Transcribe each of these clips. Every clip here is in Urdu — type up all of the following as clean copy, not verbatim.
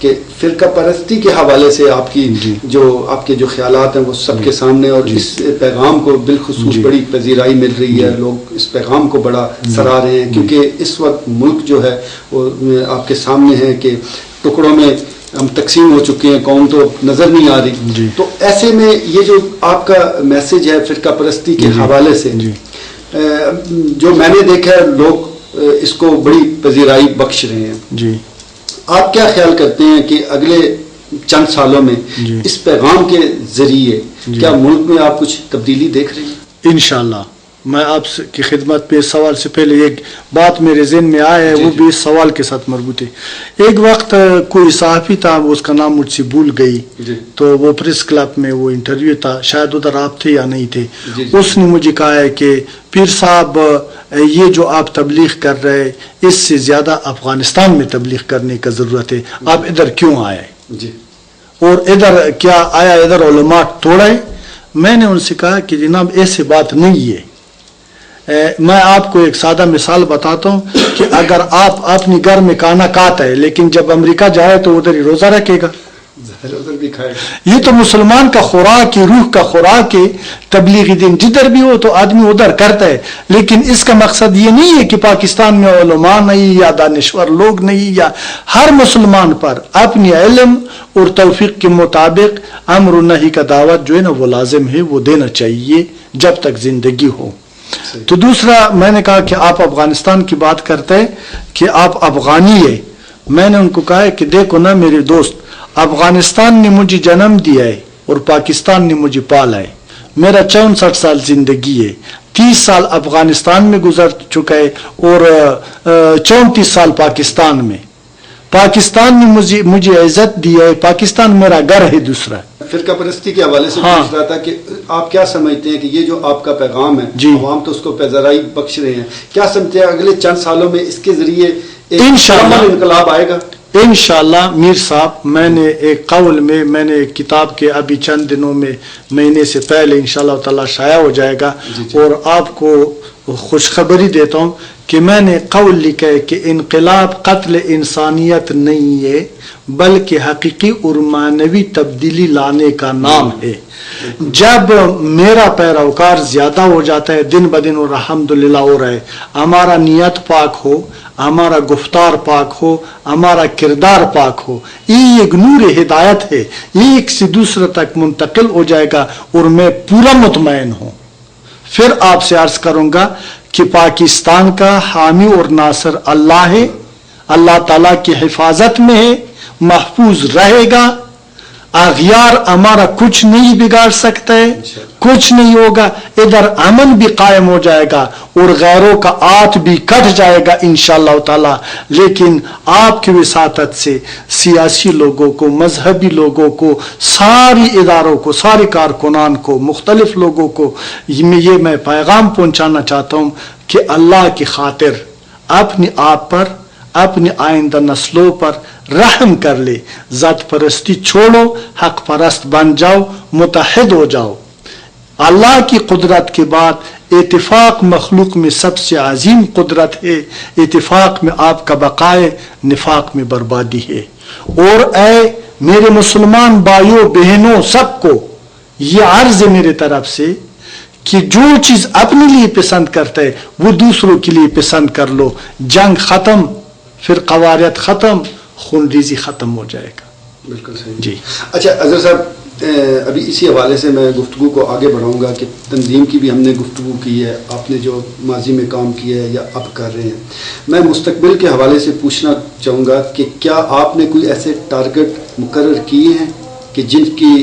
کہ فرقہ پرستی کے حوالے سے آپ کی جو آپ کے جو خیالات ہیں وہ سب کے سامنے، اور اس پیغام کو بالخصوص بڑی پذیرائی مل رہی ہے، لوگ اس پیغام کو بڑا سراہ رہے ہیں، کیونکہ اس وقت ملک جو ہے وہ آپ کے سامنے ہے کہ ٹکڑوں میں ہم تقسیم ہو چکے ہیں، قوم تو نظر نہیں آ رہی. تو ایسے میں یہ جو آپ کا میسج ہے فرقہ پرستی کے حوالے سے، جو میں نے دیکھا ہے لوگ اس کو بڑی پذیرائی بخش رہے ہیں. آپ کیا خیال کرتے ہیں کہ اگلے چند سالوں میں اس پیغام کے ذریعے کیا ملک میں آپ کچھ تبدیلی دیکھ رہے ہیں؟ انشاءاللہ. میں آپ کی خدمت پہ اس سوال سے پہلے ایک بات میرے ذہن میں آیا ہے، وہ بھی اس سوال کے ساتھ مربوط ہے. ایک وقت کوئی صحافی تھا، اس کا نام مجھ سے بھول گئی، تو وہ پریس کلب میں وہ انٹرویو تھا، شاید ادھر آپ تھے یا نہیں تھے. اس نے مجھے کہا ہے کہ پیر صاحب یہ جو آپ تبلیغ کر رہے اس سے زیادہ افغانستان میں تبلیغ کرنے کا ضرورت ہے، آپ ادھر کیوں آئے اور ادھر کیا آیا ادھر علماء توڑے؟ میں نے ان سے کہا کہ جناب ایسی بات نہیں ہے. میں آپ کو ایک سادہ مثال بتاتا ہوں کہ اگر آپ اپنی گھر میں کھانا کھاتا ہے لیکن جب امریکہ جائے تو ادھر ہی روزہ رکھے گا. یہ تو مسلمان کا خوراک ہے، روح کا خوراک ہے. تبلیغی دین جدھر بھی ہو تو آدمی ادھر کرتا ہے، لیکن اس کا مقصد یہ نہیں ہے کہ پاکستان میں علماء نہیں یا دانشور لوگ نہیں، یا ہر مسلمان پر اپنی علم اور توفیق کے مطابق امر و نہی کا دعوت جو ہے نا وہ لازم ہے، وہ دینا چاہیے جب تک زندگی ہو. تو دوسرا میں نے کہا کہ آپ افغانستان کی بات کرتے ہیں کہ آپ افغانی ہے. میں نے ان کو کہا ہے کہ دیکھو نا میرے دوست، افغانستان نے مجھے جنم دیا ہے اور پاکستان نے مجھے پالا ہے. میرا 64 سال زندگی ہے، 30 سال افغانستان میں گزر چکا ہے اور 34 سال پاکستان میں. پاکستان نے مجھے عزت دی ہے، پاکستان میرا گھر ہے. دوسرا فرقہ پرستی کے حوالے سے پوچھ رہا تھا کہ آپ کیا سمجھتے ہیں کہ یہ جو آپ کا پیغام ہے، عوام تو اس کو پذیرائی بخش رہے ہیں، کیا سمجھتے ہیں اگلے چند سالوں میں اس کے ذریعے انشاءاللہ انقلاب آئے گا؟ انشاءاللہ میر صاحب، میں نے ایک قول میں نے ایک کتاب کے ابھی چند دنوں میں مہینے سے پہلے انشاءاللہ تعالی شائع ہو جائے گا، اور آپ کو خوشخبری دیتا ہوں کہ میں نے قول لکھا ہے کہ انقلاب قتل انسانیت نہیں ہے بلکہ حقیقی اور معنوی تبدیلی لانے کا نام ہے. جب میرا پیروکار زیادہ ہو جاتا ہے دن بدن، اور الحمدللہ ہو رہا ہے، ہمارا نیت پاک ہو، ہمارا گفتار پاک ہو، ہمارا کردار پاک ہو، یہ ایک نور ہدایت ہے، یہ ایک سے دوسرے تک منتقل ہو جائے گا اور میں پورا مطمئن ہوں. پھر آپ سے عرض کروں گا کہ پاکستان کا حامی اور ناصر اللہ ہے، اللہ تعالیٰ کی حفاظت میں ہے، محفوظ رہے گا. اغیار ہمارا کچھ نہیں بگاڑ سکتا ہے، کچھ نہیں ہوگا. ادھر امن بھی قائم ہو جائے گا اور غیروں کا آت بھی کٹ جائے گا انشاءاللہ تعالی. لیکن آپ کی وساطت سے سیاسی لوگوں کو، مذہبی لوگوں کو، ساری اداروں کو، سارے کارکنان کو، مختلف لوگوں کو یہ میں پیغام پہنچانا چاہتا ہوں کہ اللہ کی خاطر اپنے آپ پر، اپنی آئندہ نسلوں پر رحم کر لے. ذات پرستی چھوڑو، حق پرست بن جاؤ، متحد ہو جاؤ. اللہ کی قدرت کے بعد اتفاق مخلوق میں سب سے عظیم قدرت ہے. اتفاق میں آپ کا بقائے، نفاق میں بربادی ہے. اور اے میرے مسلمان بھائیوں بہنوں سب کو یہ عرض ہے میرے طرف سے کہ جو چیز اپنے لیے پسند کرتا ہے وہ دوسروں کے لیے پسند کر لو. جنگ ختم، پھر قواریت ختم، خونریزی ختم ہو جائے گا. بالکل صحیح. جی اچھا اظہر صاحب، ابھی اسی حوالے سے میں گفتگو کو آگے بڑھاؤں گا کہ تنظیم کی بھی ہم نے گفتگو کی ہے، آپ نے جو ماضی میں کام کیا ہے یا اب کر رہے ہیں. میں مستقبل کے حوالے سے پوچھنا چاہوں گا کہ کیا آپ نے کوئی ایسے ٹارگٹ مقرر کیے ہیں کہ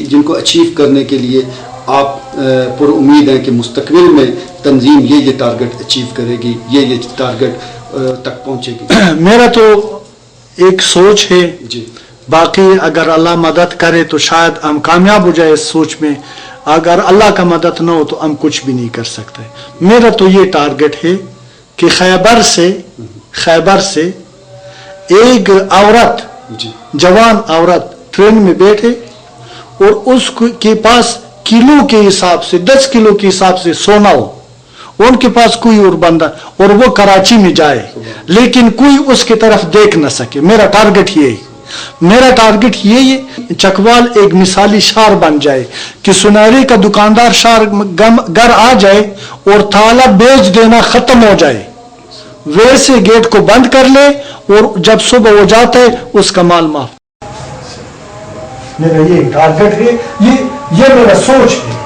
جن کو اچیو کرنے کے لیے آپ پر امید ہیں کہ مستقبل میں تنظیم یہ ٹارگٹ اچیو کرے گی، یہ ٹارگٹ تک پہنچے گی؟ میرا تو ایک سوچ ہے جی، باقی اگر اللہ مدد کرے تو شاید ہم کامیاب ہو جائے اس سوچ میں. اگر اللہ کا مدد نہ ہو تو ہم کچھ بھی نہیں کر سکتے. میرا تو یہ ٹارگٹ ہے کہ خیبر سے ایک عورت، جوان عورت ٹرین میں بیٹھے اور اس کے پاس کلو کے حساب سے 10 کلو کے حساب سے سونا ہو، ان کے پاس کوئی اور بندہ، اور وہ کراچی میں جائے لیکن کوئی اس کی طرف دیکھ نہ سکے. میرا ٹارگٹ یہ ہے. میرا ٹارگٹ یہی ہے چکوال ایک مثالی شہر بن جائے کہ سنہرے کا دکاندار شہر گھر آ جائے اور تالا بیچ دینا ختم ہو جائے، ویسے گیٹ کو بند کر لے اور جب صبح ہو جاتا ہے اس کا مال معاف. میرا یہ ٹارگٹ ہے، یہ میرا سوچ ہے.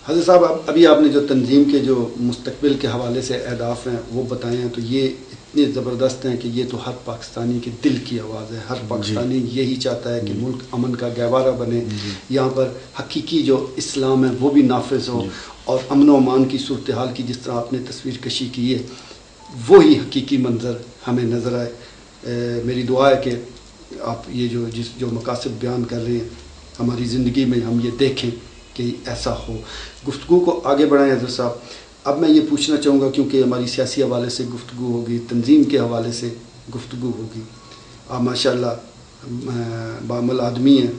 حضرت صاحب ابھی آپ نے جو تنظیم کے جو مستقبل کے حوالے سے اہداف ہیں وہ بتائے ہیں، تو یہ اتنے زبردست ہیں کہ یہ تو ہر پاکستانی کے دل کی آواز ہے. ہر پاکستانی یہی چاہتا ہے کہ ملک امن کا گہوارہ بنے، یہاں پر حقیقی جو اسلام ہے وہ بھی نافذ ہو، اور امن و امان کی صورتحال کی جس طرح آپ نے تصویر کشی کی ہے وہی حقیقی منظر ہمیں نظر آئے. میری دعا ہے کہ آپ یہ جو مقاصد بیان کر رہے ہیں ہماری زندگی میں ہم یہ دیکھیں کہ ایسا ہو. گفتگو کو آگے بڑھائیں حضرت صاحب. اب میں یہ پوچھنا چاہوں گا کیونکہ ہماری سیاسی حوالے سے گفتگو ہوگی، تنظیم کے حوالے سے گفتگو ہوگی، آپ ماشاء اللہ بعمل آدمی ہیں.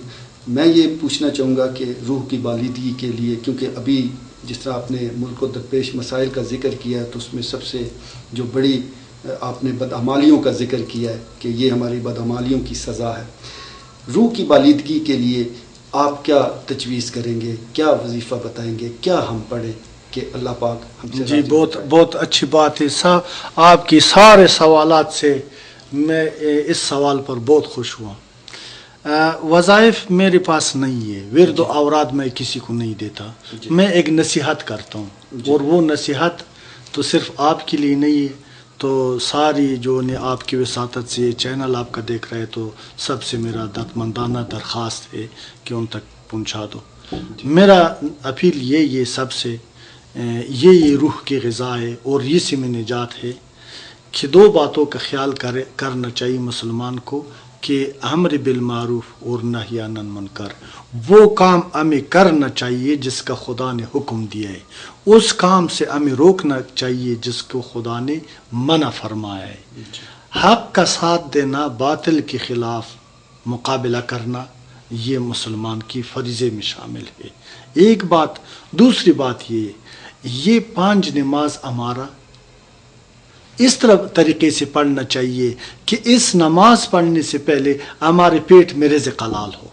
میں یہ پوچھنا چاہوں گا کہ روح کی بالیدگی کے لیے، کیونکہ ابھی جس طرح آپ نے ملک و درپیش مسائل کا ذکر کیا ہے تو اس میں سب سے جو بڑی آپ نے بدعمالیوں کا ذکر کیا ہے کہ یہ ہماری بدعمالیوں کی سزا ہے. روح کی بالیدگی کے لیے آپ کیا تجویز کریں گے، کیا وظیفہ بتائیں گے، کیا ہم پڑھیں کہ اللہ پاک ہم سے جی بہت اچھی بات ہے. آپ کی سارے سوالات سے میں اس سوال پر بہت خوش ہوا. وظائف میرے پاس نہیں ہے، ورد و اوراد میں کسی کو نہیں دیتا. میں ایک نصیحت کرتا ہوں، اور وہ نصیحت تو صرف آپ کے لیے نہیں ہے، تو ساری جو نے آپ کی وساطت سے چینل آپ کا دیکھ رہے تو سب سے میرا دردمندانہ درخواست ہے کہ ان تک پہنچا دو. میرا اپیل یہ سب سے یہ روح کی غذا ہے اور یہ سے میں نجات ہے کہ دو باتوں کا خیال کرنا چاہیے مسلمان کو کہ امر بالمعروف اور نہی عن المنکر. وہ کام ہمیں کرنا چاہیے جس کا خدا نے حکم دیا ہے، اس کام سے ہمیں روکنا چاہیے جس کو خدا نے منع فرمایا ہے. حق کا ساتھ دینا، باطل کے خلاف مقابلہ کرنا، یہ مسلمان کی فریضے میں شامل ہے. ایک بات. دوسری بات یہ 5 نماز ہمارا اس طریقے سے پڑھنا چاہیے کہ اس نماز پڑھنے سے پہلے ہمارے پیٹ میں رزق حلال ہو،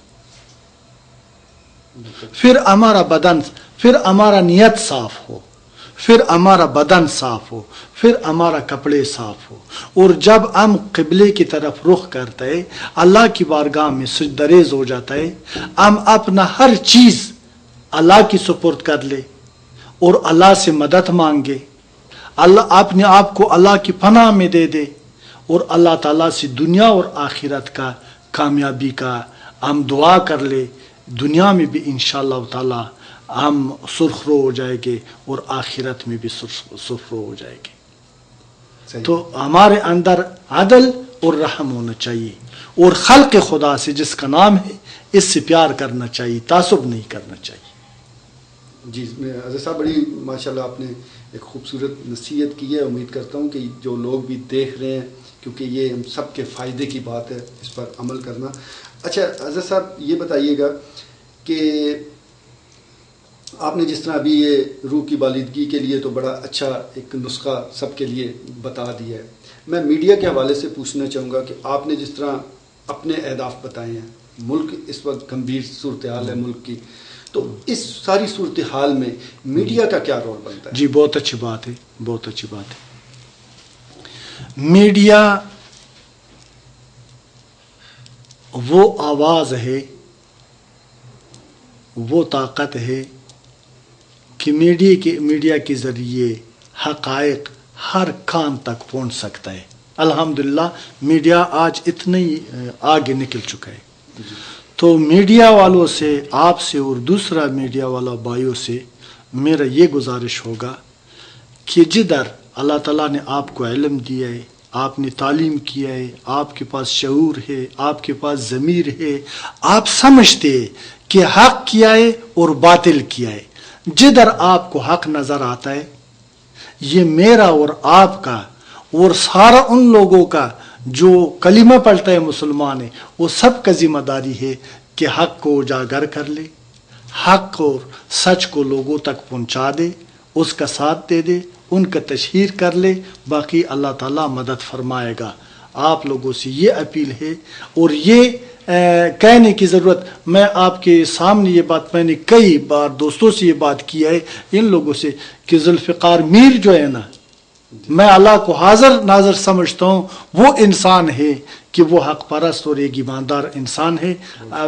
پھر ہمارا بدن، پھر ہمارا نیت صاف ہو، پھر ہمارا بدن صاف ہو، پھر ہمارا کپڑے صاف ہو، اور جب ہم قبلے کی طرف رخ کرتے ہیں، اللہ کی بارگاہ میں سجدریز ہو جاتا ہے، ہم اپنا ہر چیز اللہ کی سپرد کر لے اور اللہ سے مدد مانگے، اللہ اپنے آپ کو اللہ کی پناہ میں دے دے، اور اللہ تعالیٰ سے دنیا اور آخرت کا کامیابی کا ہم دعا کر لے. دنیا میں بھی انشاءاللہ تعالیٰ ہم سرخرو ہو جائے گے اور آخرت میں بھی سرخرو ہو جائے گے. تو ہمارے اندر عدل اور رحم ہونا چاہیے، اور خلق خدا سے جس کا نام ہے اس سے پیار کرنا چاہیے، تعصب نہیں کرنا چاہیے. جی حضرت صاحب بڑی ماشاءاللہ آپ نے ایک خوبصورت نصیحت کی ہے. امید کرتا ہوں کہ جو لوگ بھی دیکھ رہے ہیں، کیونکہ یہ ہم سب کے فائدے کی بات ہے اس پر عمل کرنا. اچھا حضرت صاحب یہ بتائیے گا کہ آپ نے جس طرح ابھی یہ روح کی بالیدگی کے لیے تو بڑا اچھا ایک نسخہ سب کے لیے بتا دیا ہے. میں میڈیا کے حوالے سے پوچھنا چاہوں گا کہ آپ نے جس طرح اپنے اہداف بتائے ہیں، ملک اس وقت گمبھیر صورتحال ہے ملک کی، تو اس ساری صورتحال میں میڈیا کا کیا رول بنتا ہے؟ جی بہت اچھی بات ہے، بہت اچھی بات ہے. میڈیا وہ آواز ہے، وہ طاقت ہے کہ میڈیا کے ذریعے حقائق ہر کان تک پہنچ سکتا ہے. الحمدللہ میڈیا آج اتنی آگے نکل چکا ہے. تو میڈیا والوں سے، آپ سے اور دوسرا میڈیا والا بھائیوں سے میرا یہ گزارش ہوگا کہ جدھر اللہ تعالیٰ نے آپ کو علم دیا ہے، آپ نے تعلیم کیا ہے، آپ کے پاس شعور ہے، آپ کے پاس ضمیر ہے، آپ سمجھتے ہیں کہ حق کیا ہے اور باطل کیا ہے، جدھر آپ کو حق نظر آتا ہے، یہ میرا اور آپ کا اور سارا ان لوگوں کا جو کلمہ پڑھتا ہے مسلمان ہے، وہ سب کا ذمہ داری ہے کہ حق کو اجاگر کر لے، حق اور سچ کو لوگوں تک پہنچا دے، اس کا ساتھ دے دے، ان کا تشہیر کر لے. باقی اللہ تعالیٰ مدد فرمائے گا. آپ لوگوں سے یہ اپیل ہے اور یہ کہنے کی ضرورت، میں آپ کے سامنے یہ بات میں نے کئی بار دوستوں سے یہ بات کی ہے ان لوگوں سے کہ ذوالفقار میر جو ہے نا، میں اللہ کو حاضر ناظر سمجھتا ہوں، وہ انسان ہے کہ وہ حق پرست اور ایک ایماندار انسان ہے.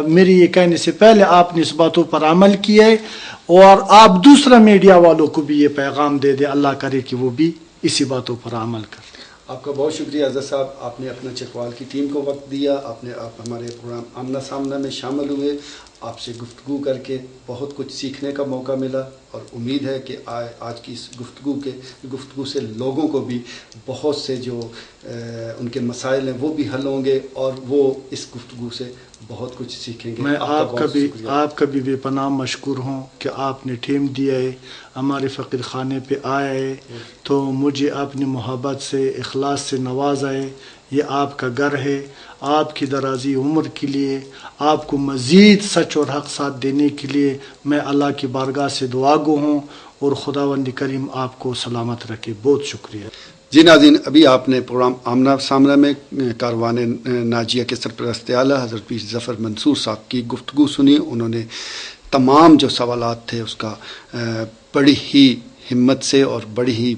میری یہ کہنے سے پہلے آپ نے اس باتوں پر عمل کیا ہے اور آپ دوسرا میڈیا والوں کو بھی یہ پیغام دے دیں، اللہ کرے کہ وہ بھی اسی باتوں پر عمل کریں. آپ کا بہت شکریہ اظہر صاحب، آپ نے اپنا چکوال کی ٹیم کو وقت دیا، آپ ہمارے پروگرام آمنا سامنا میں شامل ہوئے، آپ سے گفتگو کر کے بہت کچھ سیکھنے کا موقع ملا اور امید ہے کہ آج کی اس گفتگو سے لوگوں کو بھی بہت سے جو ان کے مسائل ہیں وہ بھی حل ہوں گے اور وہ اس گفتگو سے بہت کچھ سیکھیں گے. میں آپ کا بھی بے پناہ مشکور ہوں کہ آپ نے ٹیم دیا ہے، ہمارے فقیر خانے پہ آئے ہے تو مجھے اپنی محبت سے اخلاص سے نوازا ہے. یہ آپ کا گھر ہے، آپ کی درازی عمر کے لیے، آپ کو مزید سچ اور حق ساتھ دینے کے لیے میں اللہ کی بارگاہ سے دعا گو ہوں اور خداوند کریم آپ کو سلامت رکھے. بہت شکریہ. جی ناظرین، ابھی آپ نے پروگرام آمنا سامنا میں کاروان ناجیہ کے سرپرست اعلیٰ حضرت پیر ظفر منصور صاحب کی گفتگو سنی. انہوں نے تمام جو سوالات تھے اس کا بڑی ہی ہمت سے اور بڑی ہی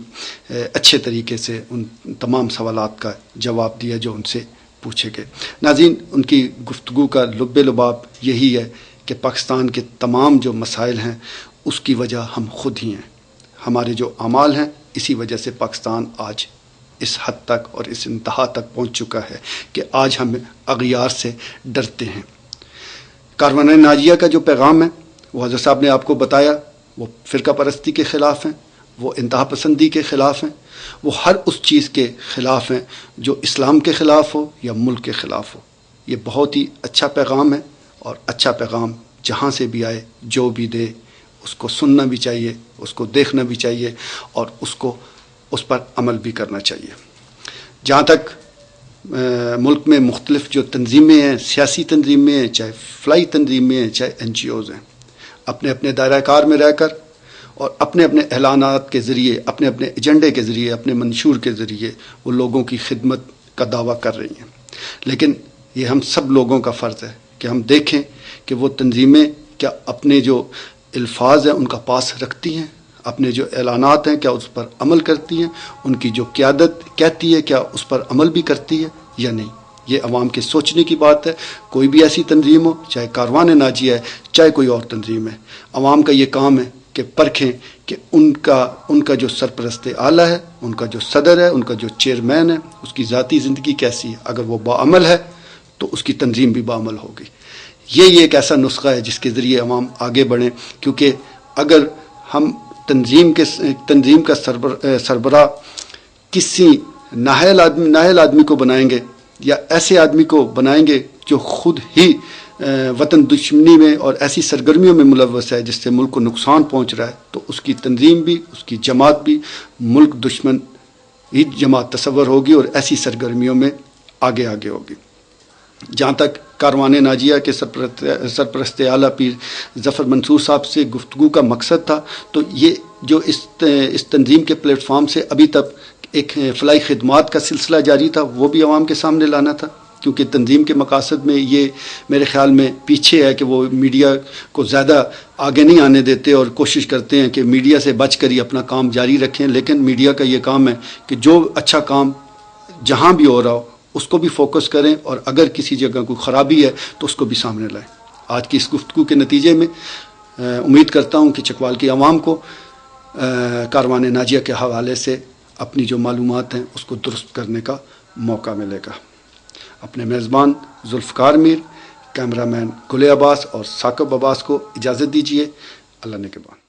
اچھے طریقے سے ان تمام سوالات کا جواب دیا جو ان سے پوچھے گئے. ناظرین، ان کی گفتگو کا لب لباب یہی ہے کہ پاکستان کے تمام جو مسائل ہیں اس کی وجہ ہم خود ہی ہیں. ہمارے جو اعمال ہیں اسی وجہ سے پاکستان آج اس حد تک اور اس انتہا تک پہنچ چکا ہے کہ آج ہم اغیار سے ڈرتے ہیں. کاروان ناجیہ کا جو پیغام ہے وہ حضرت صاحب نے آپ کو بتایا، وہ فرقہ پرستی کے خلاف ہیں، وہ انتہا پسندی کے خلاف ہیں، وہ ہر اس چیز کے خلاف ہیں جو اسلام کے خلاف ہو یا ملک کے خلاف ہو. یہ بہت ہی اچھا پیغام ہے اور اچھا پیغام جہاں سے بھی آئے جو بھی دے اس کو سننا بھی چاہیے، اس کو دیکھنا بھی چاہیے اور اس پر عمل بھی کرنا چاہیے. جہاں تک ملک میں مختلف جو تنظیمیں ہیں، سیاسی تنظیمیں ہیں، چاہے فلائی تنظیمیں ہیں، چاہے NGOs ہیں، اپنے اپنے دائرہ کار میں رہ کر اور اپنے اپنے اعلانات کے ذریعے، اپنے اپنے ایجنڈے کے ذریعے، اپنے منشور کے ذریعے وہ لوگوں کی خدمت کا دعویٰ کر رہی ہیں. لیکن یہ ہم سب لوگوں کا فرض ہے کہ ہم دیکھیں کہ وہ تنظیمیں کیا اپنے جو الفاظ ہیں ان کا پاس رکھتی ہیں، اپنے جو اعلانات ہیں کیا اس پر عمل کرتی ہیں، ان کی جو قیادت کہتی ہے کیا اس پر عمل بھی کرتی ہے یا نہیں. یہ عوام کے سوچنے کی بات ہے. کوئی بھی ایسی تنظیم ہو، چاہے کاروان ناجیہ ہے، چاہے کوئی اور تنظیم ہے، عوام کا یہ کام ہے کہ پرکھیں کہ ان کا جو سرپرست اعلیٰ ہے، ان کا جو صدر ہے، ان کا جو چیئرمین ہے، اس کی ذاتی زندگی کیسی ہے. اگر وہ باعمل ہے تو اس کی تنظیم بھی باعمل ہوگی. یہ ایک ایسا نسخہ ہے جس کے ذریعے عوام آگے بڑھیں، کیونکہ اگر ہم تنظیم کا سربراہ کسی نااہل آدمی کو بنائیں گے یا ایسے آدمی کو بنائیں گے جو خود ہی وطن دشمنی میں اور ایسی سرگرمیوں میں ملوث ہے جس سے ملک کو نقصان پہنچ رہا ہے، تو اس کی تنظیم بھی، اس کی جماعت بھی ملک دشمن ہی جماعت تصور ہوگی اور ایسی سرگرمیوں میں آگے ہوگی. جہاں تک کاروان ناجیہ کے سرپرست اعلیٰ پیر ظفر منصور صاحب سے گفتگو کا مقصد تھا، تو یہ جو اس تنظیم کے پلیٹ فارم سے ابھی تک ایک فلاحی خدمات کا سلسلہ جاری تھا، وہ بھی عوام کے سامنے لانا تھا. کیونکہ تنظیم کے مقاصد میں یہ میرے خیال میں پیچھے ہے کہ وہ میڈیا کو زیادہ آگے نہیں آنے دیتے اور کوشش کرتے ہیں کہ میڈیا سے بچ کر ہی اپنا کام جاری رکھیں. لیکن میڈیا کا یہ کام ہے کہ جو اچھا کام جہاں بھی ہو رہا ہو اس کو بھی فوکس کریں اور اگر کسی جگہ کوئی خرابی ہے تو اس کو بھی سامنے لائیں. آج کی اس گفتگو کے نتیجے میں امید کرتا ہوں کہ چکوال کی عوام کو کاروان ناجیہ کے حوالے سے اپنی جو معلومات ہیں اس کو درست کرنے کا موقع ملے گا. اپنے میزبان ذوالفقار میر، کیمرہ مین گل عباس اور ثاقب عباس کو اجازت دیجیے. اللہ نگہبان.